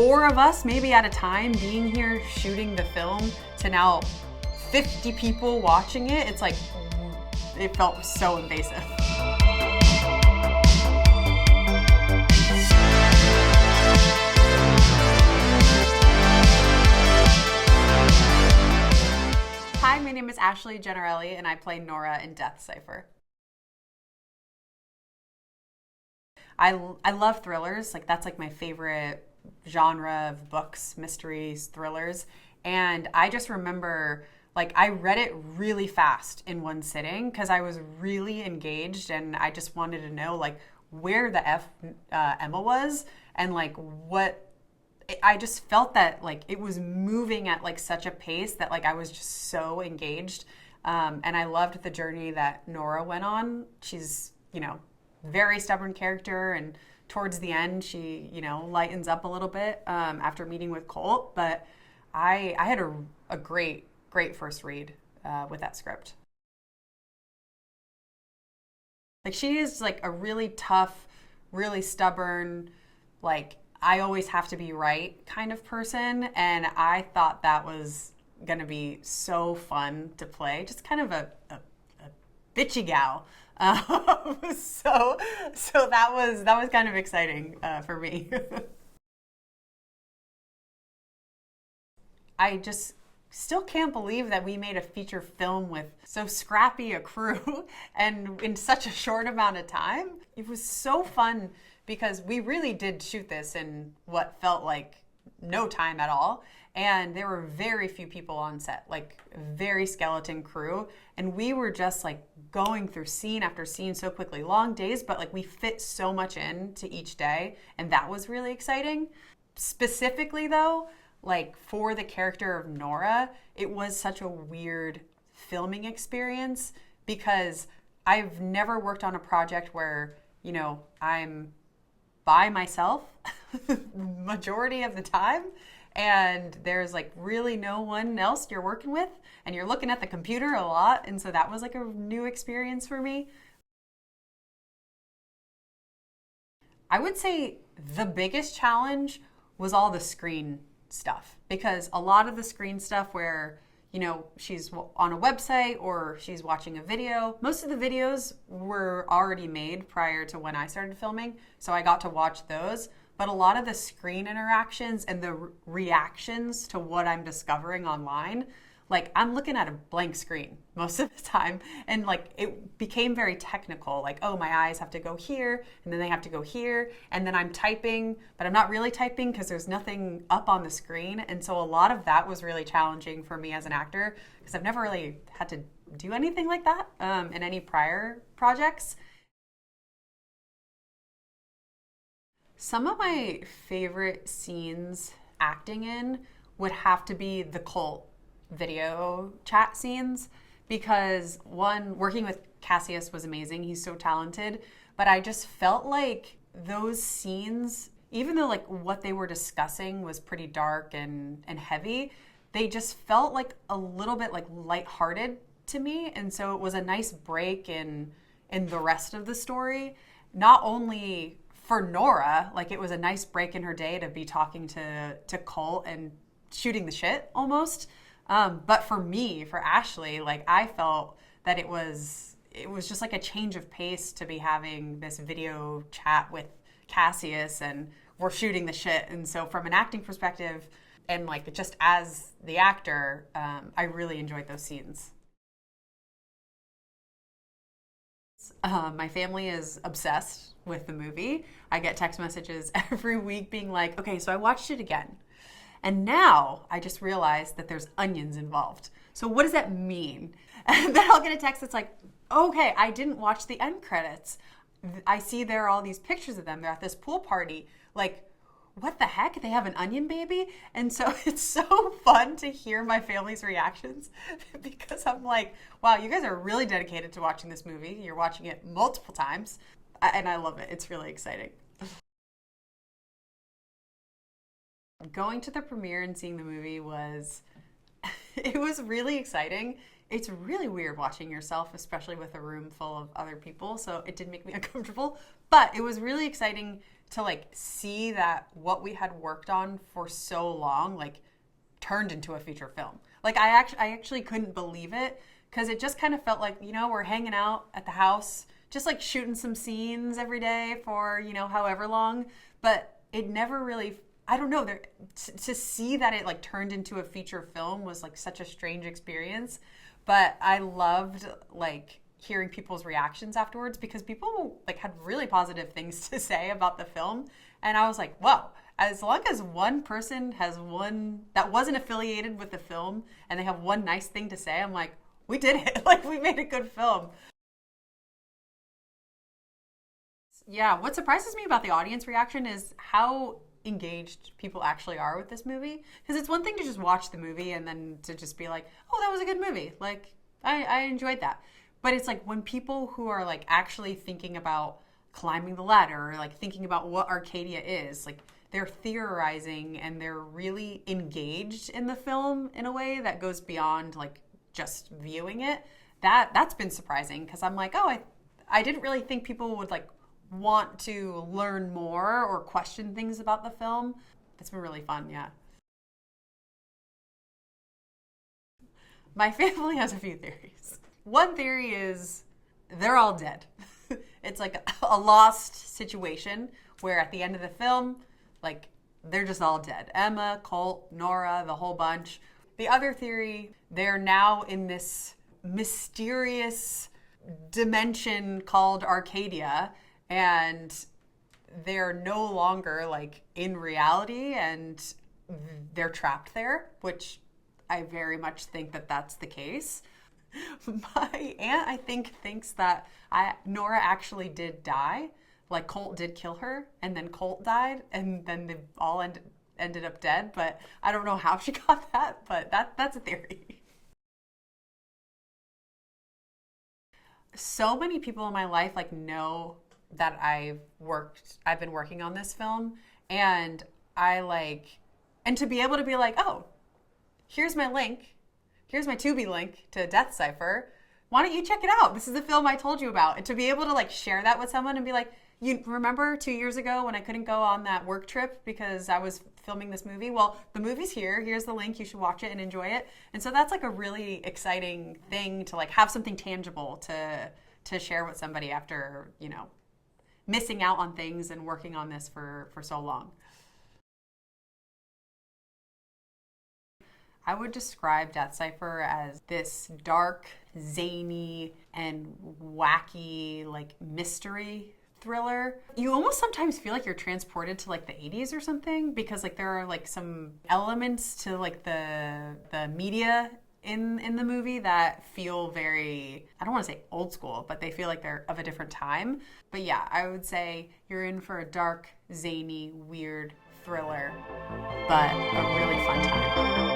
4 of us maybe at a time being here shooting the film to now 50 people watching it, it's like, it felt so invasive. Hi, my name is Ashley Gennarelli and I play Nora in Death Cipher. I love thrillers, like that's like my favorite genre of books, mysteries, thrillers. And I just remember, like, I read it really fast in one sitting because I was really engaged and I just wanted to know, like, where the Emma was and, like, what. I just felt that, like, it was moving at, like, such a pace that, like, I was just so engaged. And I loved the journey that Nora went on. She's, very stubborn character, and towards the end she lightens up a little bit after meeting with Colt, but I had a great first read with that script. Like, she is like a really tough, really stubborn, like, I always have to be right kind of person, and I thought that was gonna be so fun to play, just kind of a bitchy gal. So that was kind of exciting for me. I just still can't believe that we made a feature film with so scrappy a crew and in such a short amount of time. It was so fun because we really did shoot this in what felt like no time at all. And there were very few people on set, like very skeleton crew. And we were just like going through scene after scene so quickly. Long days, but like we fit so much in to each day. And that was really exciting. Specifically though, like for the character of Nora, it was such a weird filming experience because I've never worked on a project where, I'm by myself majority of the time. And there's like really no one else you're working with, and you're looking at the computer a lot. And so that was like a new experience for me. I would say the biggest challenge was all the screen stuff, because a lot of the screen stuff where, she's on a website or she's watching a video, most of the videos were already made prior to when I started filming. So I got to watch those. But a lot of the screen interactions and the reactions to what I'm discovering online, like I'm looking at a blank screen most of the time. And like it became very technical, like, oh, my eyes have to go here and then they have to go here. And then I'm typing, but I'm not really typing because there's nothing up on the screen. And so a lot of that was really challenging for me as an actor because I've never really had to do anything like that in any prior projects. Some of my favorite scenes acting in would have to be the Colt video chat scenes because, one, working with Cassius was amazing. He's so talented. But I just felt like those scenes, even though like what they were discussing was pretty dark and heavy, they just felt like a little bit like lighthearted to me. And so it was a nice break in the rest of the story. Not only for Nora, like it was a nice break in her day to be talking to Colt and shooting the shit almost. But for me, for Ashley, like I felt that it was just like a change of pace to be having this video chat with Cassius and we're shooting the shit. And so from an acting perspective and like just as the actor, I really enjoyed those scenes. My family is obsessed with the movie. I get text messages every week being like, okay, so I watched it again. And now I just realized that there's onions involved. So what does that mean? And then I'll get a text that's like, okay, I didn't watch the end credits. I see there are all these pictures of them. They're at this pool party. Like, what the heck? They have an onion baby? And so it's so fun to hear my family's reactions because I'm like, wow, you guys are really dedicated to watching this movie. You're watching it multiple times. And I love it. It's really exciting. Going to the premiere and seeing the movie was, it was really exciting. It's really weird watching yourself, especially with a room full of other people. So it did make me uncomfortable, but it was really exciting to like see that what we had worked on for so long like turned into a feature film. Like I actually couldn't believe it because it just kind of felt like, you know, we're hanging out at the house, just like shooting some scenes every day for, you know, however long, but it never really, I don't know, to see that it like turned into a feature film was like such a strange experience. But I loved like hearing people's reactions afterwards because people like had really positive things to say about the film. And I was like, whoa, as long as one person has one that wasn't affiliated with the film and they have one nice thing to say, I'm like, we did it. Like, we made a good film. Yeah, what surprises me about the audience reaction is how engaged people actually are with this movie. Because it's one thing to just watch the movie and then to just be like, oh, that was a good movie. Like, I enjoyed that. But it's like when people who are like actually thinking about climbing the ladder or like thinking about what Arcadia is, like they're theorizing and they're really engaged in the film in a way that goes beyond like just viewing it. That's been surprising because I'm like, oh, I didn't really think people would like want to learn more or question things about the film. It's been really fun, yeah. My family has a few theories. One theory is they're all dead. It's like a lost situation where at the end of the film, like they're just all dead. Emma, Colt, Nora, the whole bunch. The other theory, they're now in this mysterious dimension called Arcadia and they're no longer like in reality and they're trapped there, which I very much think that that's the case. My aunt, I think, thinks that Nora actually did die. Like Colt did kill her, and then Colt died, and then they all ended up dead. But I don't know how she got that, but that's a theory. So many people in my life like know that I've been working on this film, and and to be able to be like, oh, here's my link. Here's my Tubi link to Death Cipher. Why don't you check it out? This is the film I told you about. And to be able to like share that with someone and be like, you remember 2 years ago when I couldn't go on that work trip because I was filming this movie? Well, the movie's here. Here's the link. You should watch it and enjoy it. And so that's like a really exciting thing to like have something tangible to share with somebody after, you know, missing out on things and working on this for so long. I would describe Death Cipher as this dark, zany, and wacky, like mystery thriller. You almost sometimes feel like you're transported to like the 80s or something because like there are like some elements to like the media in the movie that feel very, I don't want to say old school, but they feel like they're of a different time. But yeah, I would say you're in for a dark, zany, weird thriller, but a really fun time.